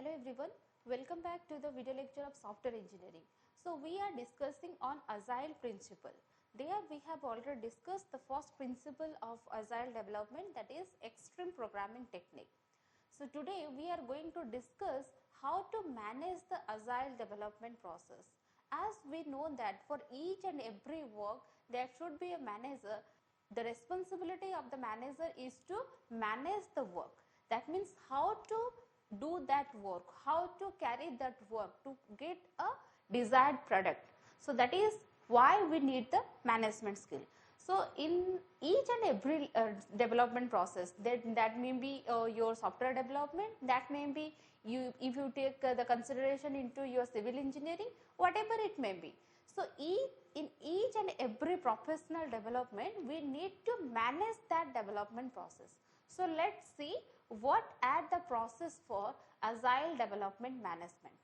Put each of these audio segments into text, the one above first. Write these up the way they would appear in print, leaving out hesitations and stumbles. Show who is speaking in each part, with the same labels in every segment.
Speaker 1: Hello everyone, welcome back to the video lecture of software engineering. So we are discussing on Agile principle. There we have already discussed the first principle of Agile development, that is extreme programming technique. So today we are going to discuss how to manage the Agile development process. As we know that for each and every work there should be a manager. The responsibility of the manager is to manage the work. That means how to do that work, how to carry that work to get a desired product. So that is why we need the management skill. So in each and every development process, that may be your software development, that may be you if you take the consideration into your civil engineering, whatever it may be. So in each and every professional development, we need to manage that development process. So let's see what are the process for Agile development management.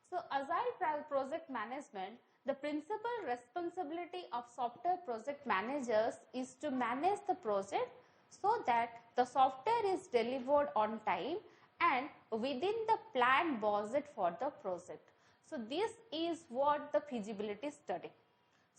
Speaker 1: So Agile project management, the principal responsibility of software project managers is to manage the project so that the software is delivered on time and within the planned budget for the project. So this is what the feasibility study.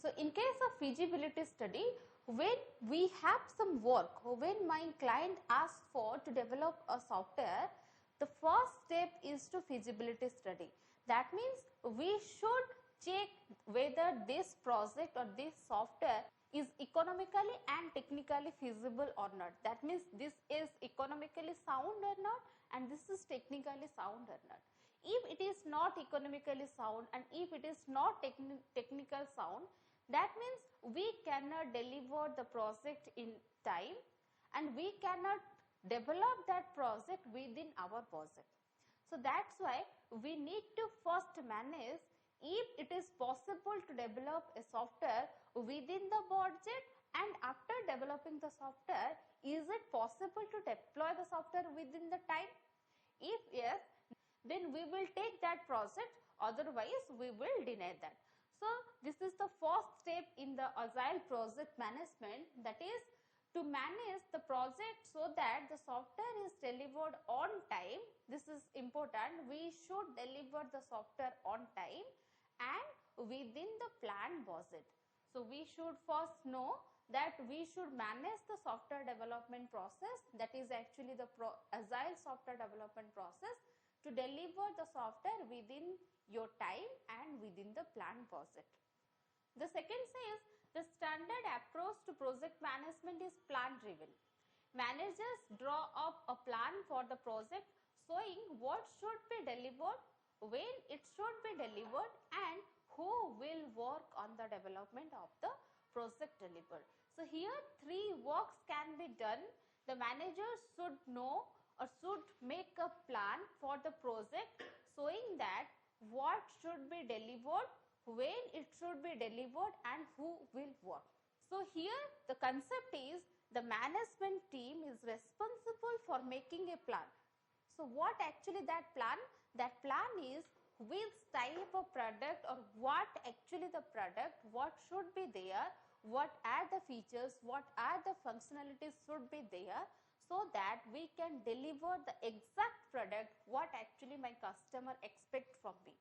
Speaker 1: So in case of feasibility study, when we have some work, when my client asks for to develop a software, the first step is to feasibility study. That means we should check whether this project or this software is economically and technically feasible or not. That means this is economically sound or not, and this is technically sound or not. If it is not economically sound and if it is not technical sound, that means we cannot deliver the project in time and we cannot develop that project within our budget. So that's why we need to first manage if it is possible to develop a software within the budget, and after developing the software, is it possible to deploy the software within the time? If yes, then we will take that project, otherwise we will deny that. So this is the first step in the Agile project management, that is to manage the project so that the software is delivered on time. This is important. We should deliver the software on time and within the planned budget. So we should first know that we should manage the software development process, that is actually the Agile software development process, to deliver the software within your time and within the planned budget. The second says the standard approach to project management is plan driven. Managers draw up a plan for the project showing what should be delivered, when it should be delivered, and who will work on the development of the project delivered. So here three works can be done. The managers should know or should make a plan for the project showing that what should be delivered, when it should be delivered, and who will work. So here the concept is the management team is responsible for making a plan. So what actually that plan? That plan is which type of product or what actually the product, what should be there, what are the features, what are the functionalities should be there, so that we can deliver the exact product what actually my customer expect from me.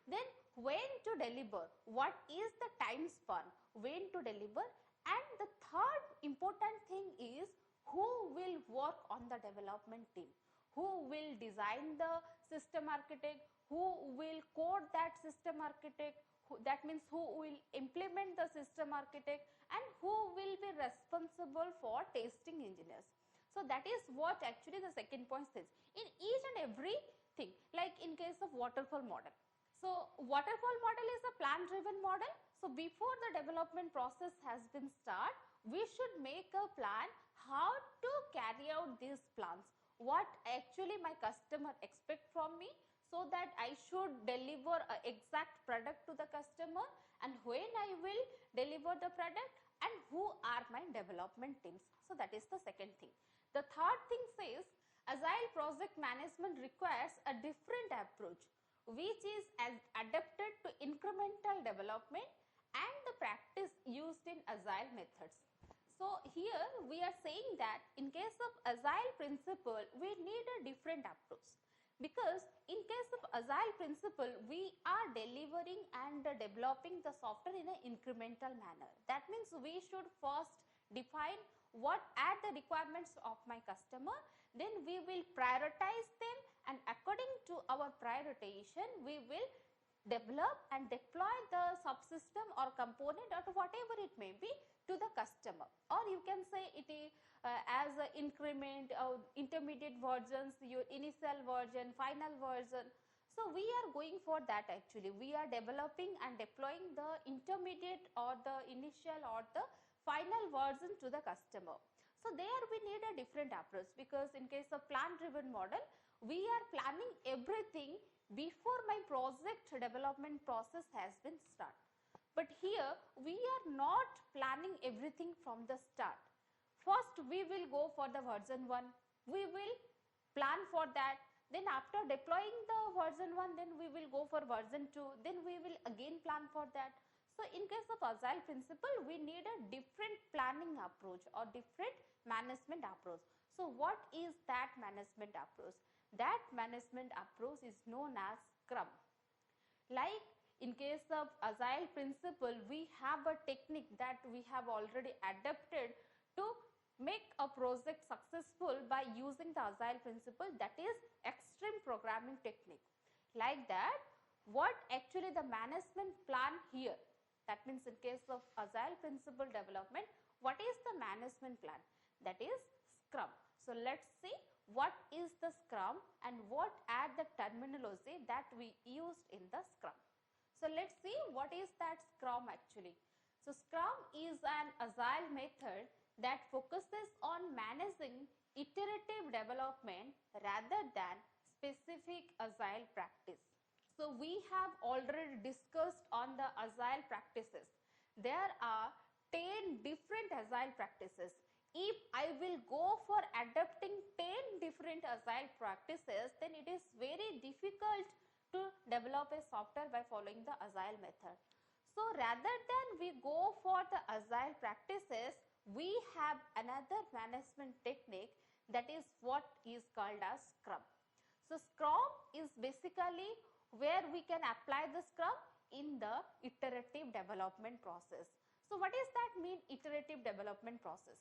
Speaker 1: Then when to deliver, what is the time span, when to deliver, and the third important thing is who will work on the development team, who will design the system architect, who will code that system architect, that means who will implement the system architect, and who will be responsible for testing engineers. So that is what actually the second point says. In each and every thing, like in case of waterfall model. So waterfall model is a plan driven model. So before the development process has been started, we should make a plan how to carry out these plans, what actually my customer expect from me, so that I should deliver an exact product to the customer, and when I will deliver the product, and who are my development teams. So that is the second thing. The third thing says Agile project management requires a different approach which is adapted to incremental development and the practice used in Agile methods. So here we are saying that in case of Agile principle, we need a different approach. Because in case of Agile principle, we are delivering and developing the software in an incremental manner. That means we should first define what are the requirements of my customer, then we will prioritize them, and according to our prioritization we will develop and deploy the subsystem or component or whatever it may be to the customer, or you can say it is as an increment or intermediate versions, your initial version, final version. So we are going for that. Actually we are developing and deploying the intermediate or the initial or the final version to the customer. So there we need a different approach, because in case of plan driven model we are planning everything before my project development process has been started. But here we are not planning everything from the start. First we will go for the version 1, we will plan for that, then after deploying the version 1 then we will go for version 2, then we will again plan for that. So in case of Agile principle we need a different planning approach or different management approach. So what is that management approach? That management approach is known as Scrum. Like in case of Agile principle, we have a technique that we have already adapted to make a project successful by using the Agile principle, that is extreme programming technique. Like that, what actually the management plan here, that means in case of Agile principle development, what is the management plan? That is Scrum. So let's see what is the Scrum and what are the terminology that we used in the Scrum. So let's see what is that Scrum actually. So Scrum is an Agile method that focuses on managing iterative development rather than specific Agile practice. So we have already discussed on the Agile practices. There are 10 different Agile practices. If I will go for adopting 10 different Agile practices, then it is very difficult to develop a software by following the Agile method. So rather than we go for the Agile practices, we have another management technique, that is what is called as Scrum. So Scrum is basically where we can apply the Scrum in the iterative development process. So what does that mean, iterative development process?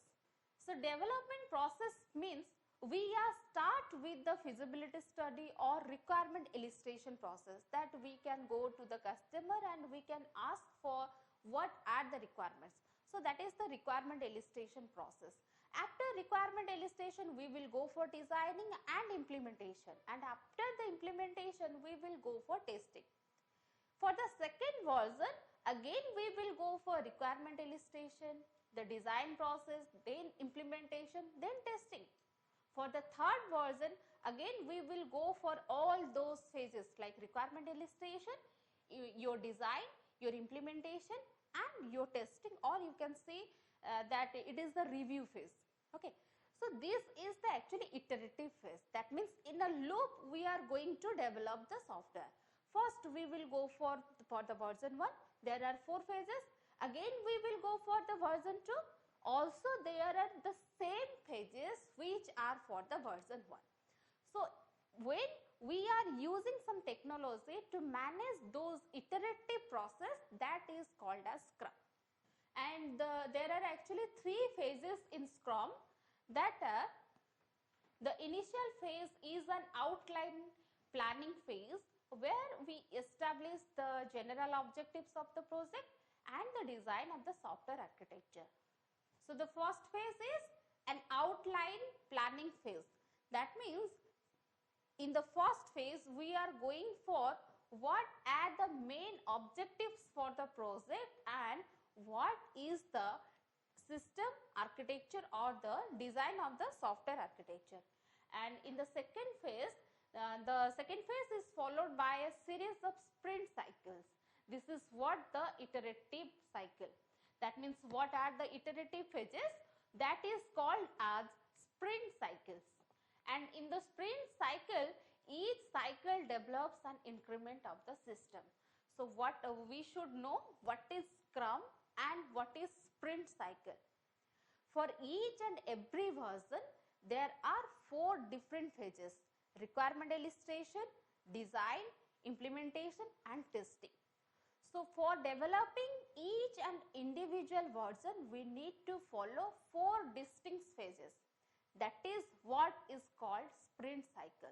Speaker 1: So development process means we start with the feasibility study or requirement illustration process, that we can go to the customer and we can ask for what are the requirements. So that is the requirement illustration process. After requirement illustration we will go for designing and implementation, and after the implementation we will go for testing. For the second version again we will go for requirement illustration, the design process, then implementation, then testing. For the third version again we will go for all those phases like requirement illustration, your design, your implementation and your testing, or you can say that it is the review phase. Okay. So this is the actually iterative phase. That means in a loop we are going to develop the software. First we will go for the version 1. There are 4 phases. Again we will go for the version 2. Also there are the same phases which are for the version 1. So when we are using some technology to manage those iterative process, that is called as Scrum. And there are actually 3 phases in Scrum. That the initial phase is an outline planning phase where we establish the general objectives of the project and the design of the software architecture. So the first phase is an outline planning phase. That means in the first phase we are going for what are the main objectives for the project and what is the system architecture or the design of the software architecture. And in the second phase is followed by a series of sprint cycles. This is what the iterative cycle. That means what are the iterative phases? That is called as sprint cycles. And in the sprint cycle, each cycle develops an increment of the system. So what we should know, what is Scrum and what is sprint cycle. For each and every version, there are 4 different phases. requirement illustration, design, implementation and testing. So for developing each and individual version, we need to follow 4 distinct phases. That is what is called sprint cycle.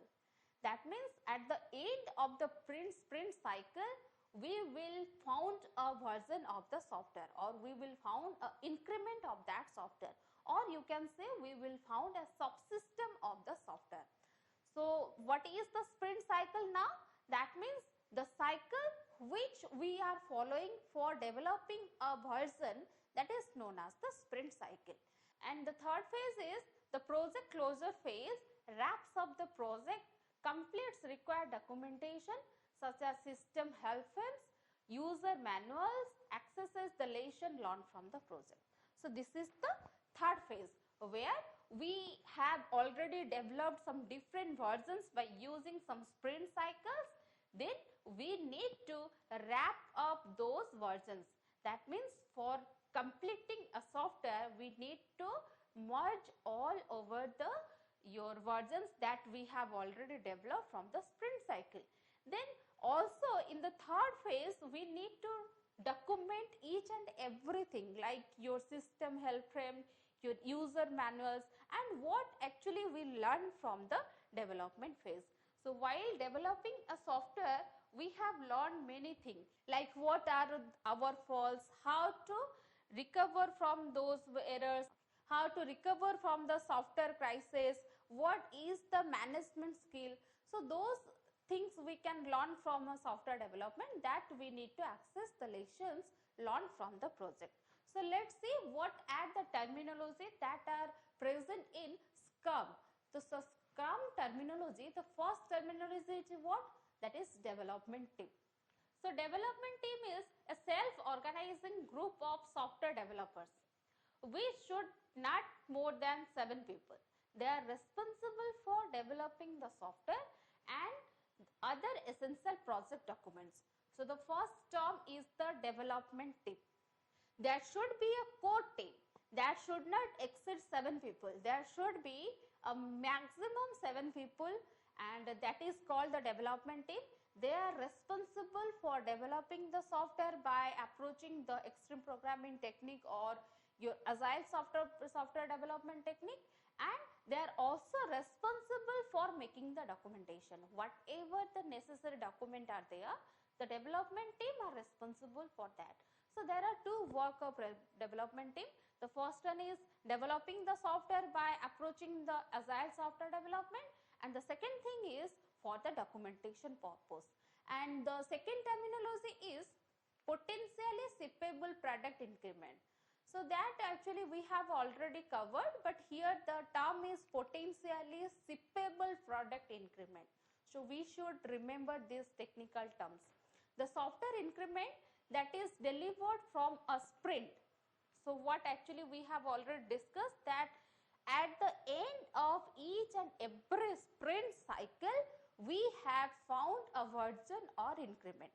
Speaker 1: That means at the end of the sprint cycle, we will found a version of the software, or we will found an increment of that software, or you can say we will found a subsystem of the software. So what is the sprint cycle now? That means the cycle which we are following for developing a version, that is known as the sprint cycle. And the third phase is the project closure phase, wraps up the project, completes required documentation such as system helpers, user manuals, accesses the lesson learned from the project. So this is the third phase where we have already developed some different versions by using some sprint cycles. Then we need to wrap up those versions. That means for completing a software, we need to merge all over your versions that we have already developed from the sprint cycle. Then also in the third phase, we need to document each and everything like your system help frame, your user manuals, and what actually we learn from the development phase. So while developing a software, we have learned many things like what are our faults, how to recover from those errors, how to recover from the software crisis, what is the management skill. So those things we can learn from a software development, that we need to access the lessons learned from the project. So let's see what are the terminology that are present in Scrum. So Scrum terminology, the first terminology is what? That is development team. So development team is a self-organizing group of software developers. We should not more than 7 people. They are responsible for developing the software and other essential project documents. So the first term is the development team. There should be a core team that should not exceed 7 people. There should be a maximum 7 people, and that is called the development team. They are responsible for developing the software by approaching the extreme programming technique or your agile software development technique, and they are also responsible for making the documentation. Whatever the necessary document are there, the development team are responsible for that. So there are 2 work of development team. The first one is developing the software by approaching the agile software development, and the second thing is for the documentation purpose. And the second terminology is potentially shippable product increment. So that actually we have already covered, but here the term is potentially shippable product increment. So we should remember these technical terms. The software increment that is delivered from a sprint. So what actually we have already discussed, that at the end of each and every sprint cycle, we have found a version or increment.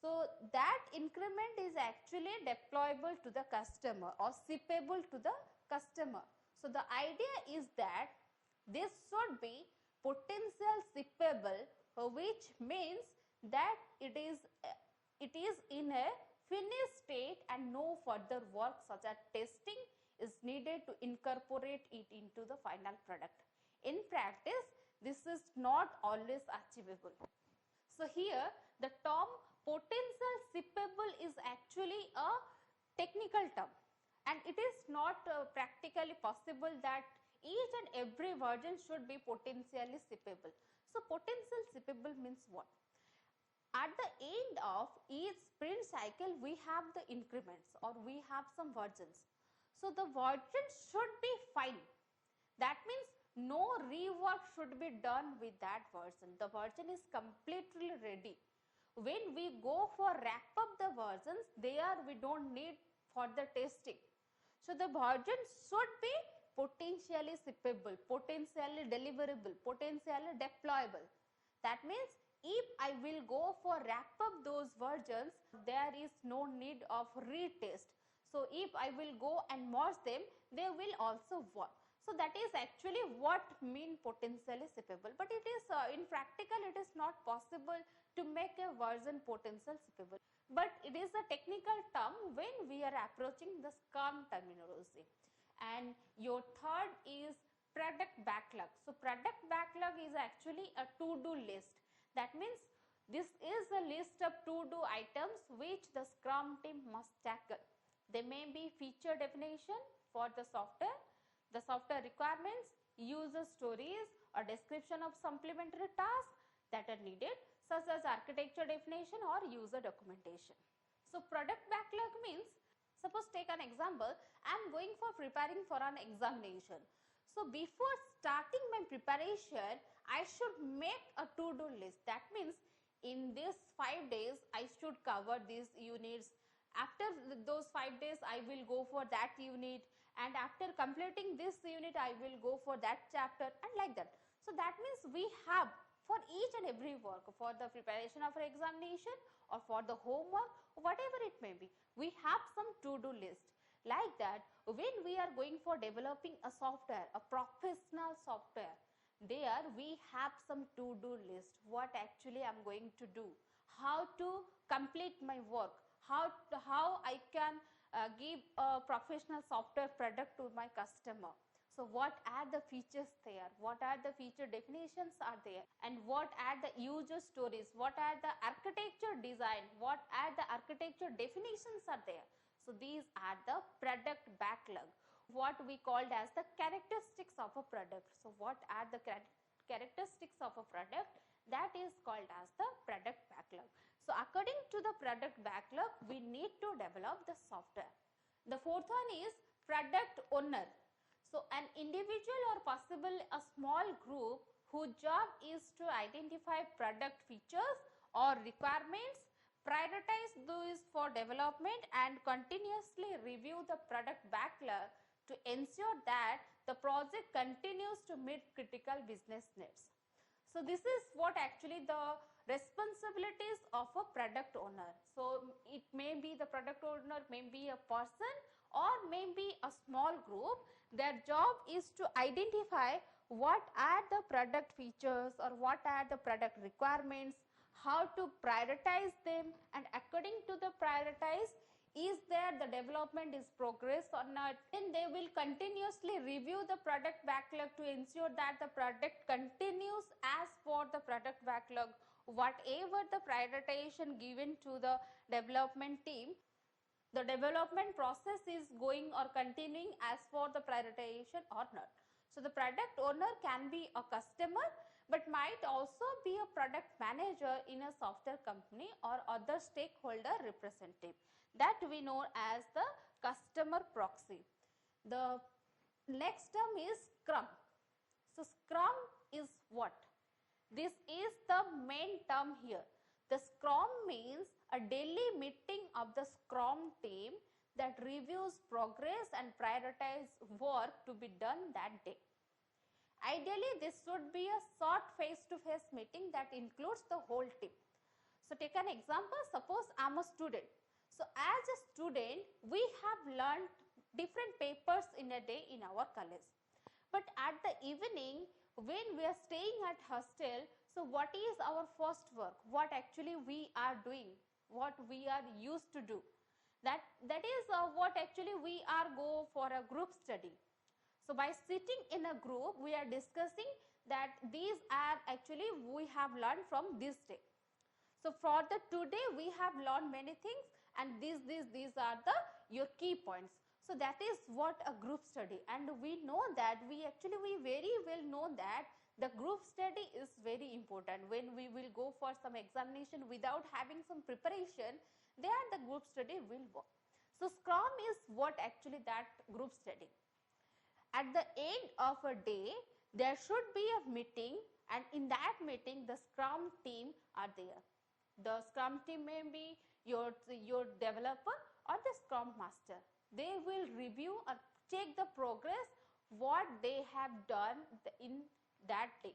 Speaker 1: So that increment is actually deployable to the customer or shippable to the customer. So the idea is that this should be potential shippable, which means that it is in a finished state and no further work such as testing is needed to incorporate it into the final product. In practice, this is not always achievable. So here the term potential shippable is actually a technical term, and it is not practically possible that each and every version should be potentially shippable. So potential shippable means what? At the end of each sprint cycle, we have the increments or we have some versions. So the version should be fine. That means no rework should be done with that version. The version is completely ready. When we go for wrap up the versions, there we don't need further testing. So the version should be potentially shippable, potentially deliverable, potentially deployable. That means if I will go for wrap up those versions, there is no need of retest. So if I will go and merge them, they will also work. So that is actually what mean potentially shippable, but it is in practical it is not possible to make a version potential shippable, but it is a technical term when we are approaching the Scrum terminology. And your third is product backlog. So product backlog is actually a to-do list. That means this is a list of to-do items which the Scrum team must tackle. They may be feature definition for the software requirements, user stories or description of supplementary tasks that are needed, such as architecture definition or user documentation. So product backlog means, suppose take an example, I am going for preparing for an examination. So before starting my preparation, I should make a to-do list. That means in this 5 days I should cover these units. After those 5 days I will go for that unit, and after completing this unit I will go for that chapter, and like that. So that means we have for each and every work, for the preparation of an examination or for the homework, whatever it may be, we have some to-do list. Like that, when we are going for developing a software, a professional software, there we have some to-do list, what actually I am going to do, how to complete my work, how I can give a professional software product to my customer. So what are the features there, what are the feature definitions are there, and what are the user stories, what are the architecture design, what are the architecture definitions are there. So these are the product backlog, what we called as the characteristics of a product. So what are the characteristics of a product? That is called as the product backlog. So according to the product backlog, we need to develop the software. The fourth one is product owner. So an individual or possible a small group whose job is to identify product features or requirements, prioritize those for development, and continuously review the product backlog to ensure that the project continues to meet critical business needs. So this is what actually the responsibilities of a product owner. So it may be the product owner, may be a person or may be a small group. Their job is to identify what are the product features or what are the product requirements, how to prioritize them, and according to the prioritize, is there the development is progress or not. Then they will continuously review the product backlog to ensure that the product continues as per the product backlog, whatever the prioritization given to the development team, the development process is going or continuing as per the prioritization or not. So the product owner can be a customer, but might also be a product manager in a software company or other stakeholder representative, that we know as the customer proxy. The next term is Scrum. So Scrum is what? This is the main term here. The Scrum means a daily meeting of the Scrum team that reviews progress and prioritize work to be done that day. Ideally, this should be a short face-to-face meeting that includes the whole team. So take an example, suppose I am a student. So as a student, we have learned different papers in a day in our college. But at the evening, when we are staying at hostel, so what is our first work? What actually we are doing? What we are used to do? That is what actually we are go for a group study. So by sitting in a group, we are discussing that these are actually we have learned from this day. So for the today we have learned many things, and these are the your key points. So that is what a group study, and we know that we very well know that the group study is very important. When we will go for some examination without having some preparation, there the group study will work. So Scrum is what actually that group study. At the end of a day, there should be a meeting, and in that meeting the Scrum team are there. The Scrum team may be your developer or the Scrum master. They will review or check the progress what they have done in that day.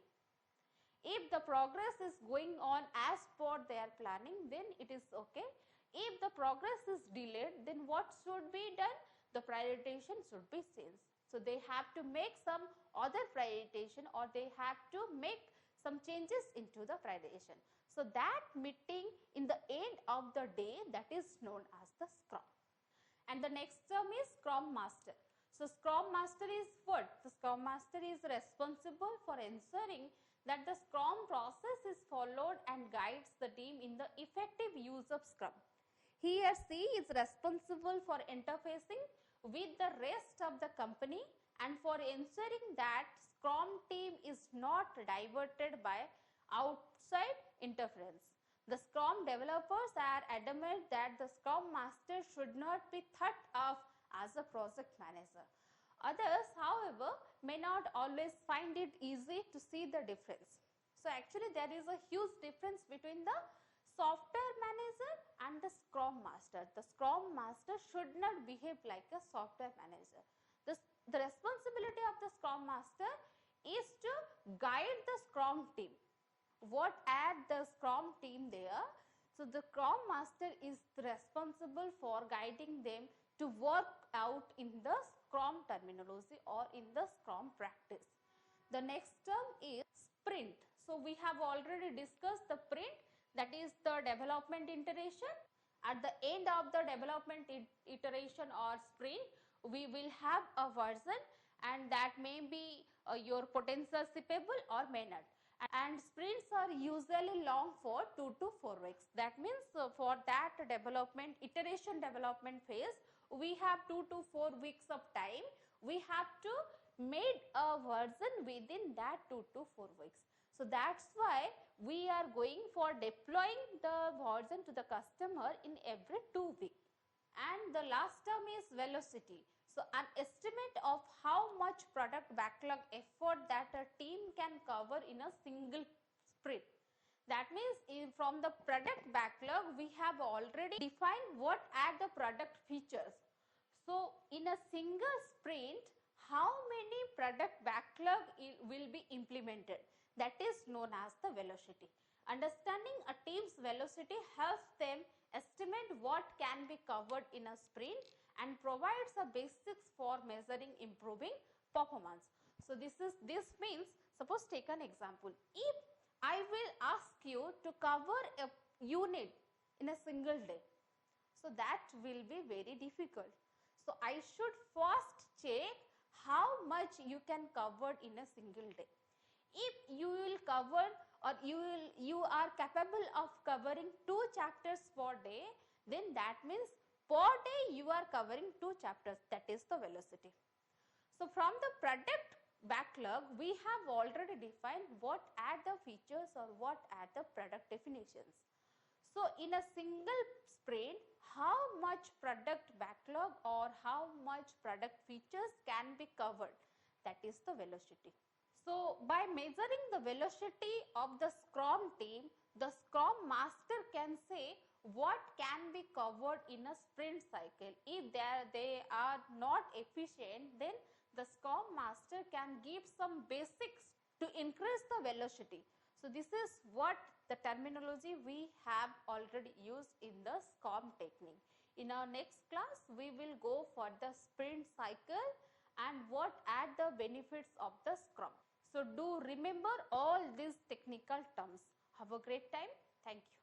Speaker 1: If the progress is going on as per their planning, then it is okay. If the progress is delayed, then what should be done? The prioritization should be changed. So they have to make some other prioritization, or they have to make some changes into the prioritization. So that meeting in the end of the day, that is known as the Scrum. And the next term is Scrum Master. So Scrum Master is what? The Scrum Master is responsible for ensuring that the Scrum process is followed and guides the team in the effective use of Scrum. He or she is responsible for interfacing with the rest of the company and for ensuring that Scrum team is not diverted by outside interference. The Scrum developers are adamant that the Scrum Master should not be thought of as a project manager. Others, however, may not always find it easy to see the difference. So actually there is a huge difference between the software manager and the Scrum Master. The Scrum Master should not behave like a software manager. The responsibility of the Scrum Master is to guide the Scrum team. What at the Scrum team there? So the Scrum Master is responsible for guiding them to work out in the Scrum terminology or in the Scrum practice. The next term is sprint. So we have already discussed the sprint, that is the development iteration. At the end of the development iteration or sprint, we will have a version, and that may be your potential shippable or may not. And sprints are usually long for 2 to 4 weeks. That means for that development, iteration development phase, we have 2 to 4 weeks of time. We have to make a version within that 2 to 4 weeks. So that's why we are going for deploying the version to the customer in every 2 weeks. And the last term is velocity. So an estimate of how much product backlog effort that a team can cover in a single sprint. That means from the product backlog, we have already defined what are the product features. So in a single sprint, how many product backlog will be implemented? That is known as the velocity. Understanding a team's velocity helps them estimate what can be covered in a sprint and provides a basics for measuring improving performance. So this means, suppose take an example. If I will ask you to cover a unit in a single day, so that will be very difficult. So I should first check how much you can cover in a single day. If you will cover, or you are capable of covering 2 chapters per day, then that means per day you are covering 2 chapters, that is the velocity. So from the product backlog, we have already defined what are the features or what are the product definitions. So in a single sprint, how much product backlog or how much product features can be covered, that is the velocity. So by measuring the velocity of the Scrum team, the Scrum Master can say what can be covered in a sprint cycle. If they are not efficient, then the Scrum Master can give some basics to increase the velocity. So this is what the terminology we have already used in the Scrum technique. In our next class, we will go for the sprint cycle and what are the benefits of the Scrum. So do remember all these technical terms. Have a great time. Thank you.